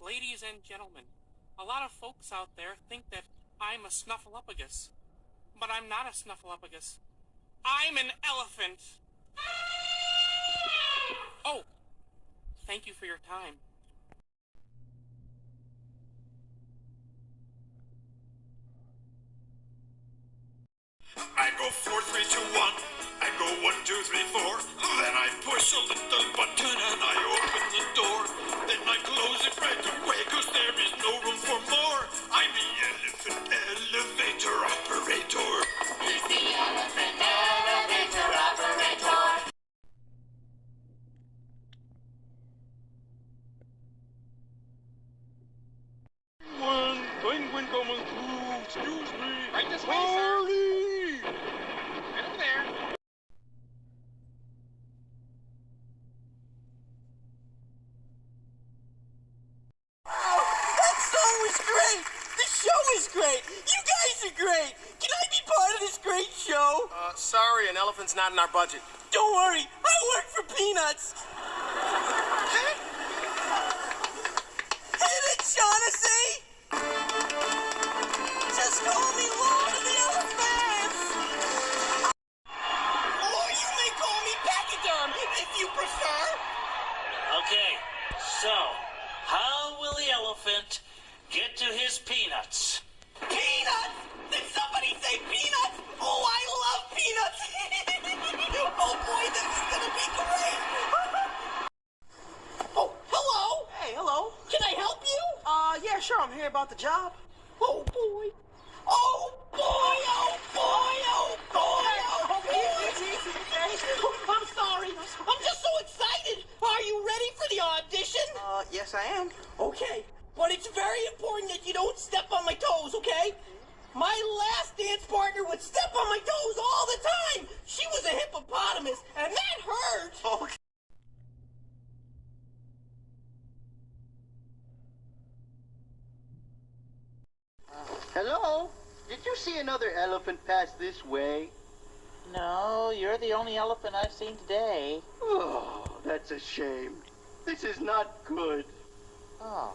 Ladies and gentlemen, a lot of folks out there think that I'm a snuffleupagus. But I'm not a snuffleupagus. I'm an elephant! Oh, thank you for your time. I go 4, 3, 2, 1. I go 1, 2, 3, 4. Then I push a little button and I open the door. Then I close it right away, cause there is no room for more. I'm the elephant elevator operator. He's the elephant elevator operator. One penguin coming through, excuse me. Right this way, sir. Hurry! Right over there. That song was great! The show is great! You guys are great! Can I be part of this great show? Sorry, an elephant's not in our budget. Don't worry, I work for peanuts! Hit it, Shaughnessy! Just call me Lord of the Elephants! Or you may call me Pachyderm, if you prefer! Okay, so, how will the elephant get to his peanuts? Peanuts! Did somebody say peanuts? Oh, I love peanuts! Oh boy, this is gonna be great! Oh, hello! Hey, hello. Can I help you? Yeah, sure, I'm here about the job. Oh boy! Oh boy! Oh boy! Oh boy! Oh boy! Easy, okay? I'm sorry. I'm just so excited. Are you ready for the audition? Yes, I am. Okay, but it's very important that you don't step on my toes, okay? My last dance partner would step on my toes all the time. She was a hippopotamus, and that hurt. Okay. Hello? Did you see another elephant pass this way? No, you're the only elephant I've seen today. Oh, that's a shame. This is not good. Oh,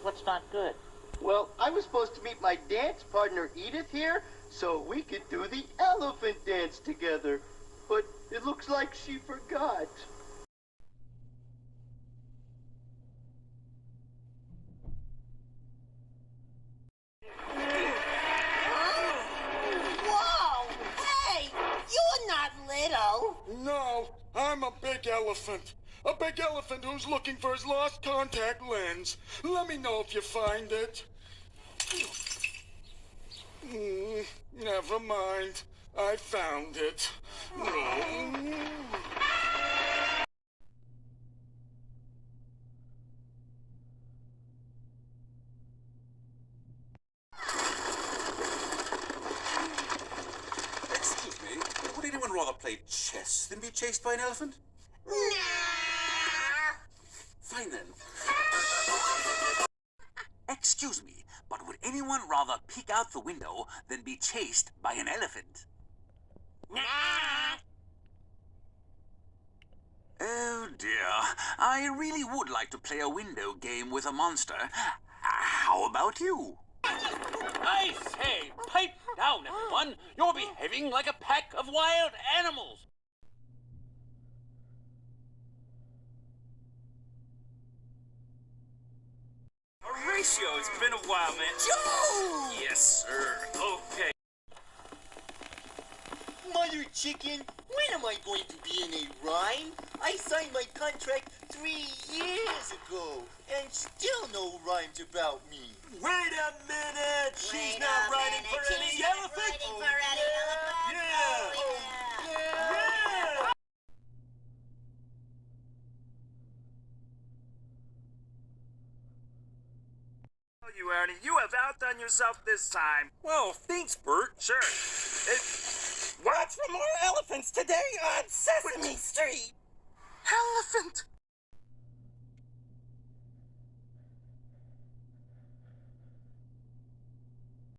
what's not good? Well, I was supposed to meet my dance partner Edith here so we could do the elephant dance together. But it looks like she forgot. Whoa! Hey, you're not little. No, I'm a big elephant. A big elephant who's looking for his lost contact lens. Let me know if you find it. Never mind. I found it. Excuse me, would anyone rather play chess than be chased by an elephant? Fine then. Excuse me, but would anyone rather peek out the window than be chased by an elephant? Oh dear, I really would like to play a window game with a monster. How about you? I say, pipe down, everyone. You're behaving like a pack of wild animals. Horatio, it's been a while, man. Joe! Yes, sir. Okay. Mother chicken, when am I going to be in a rhyme? I signed my contract 3 years ago, and still no rhymes about me. Wait a minute! She's not writing for any elephant! You, Ernie, you have outdone yourself this time. Well, thanks, Bert. Sure. Watch for more elephants today on Sesame Street! Elephant!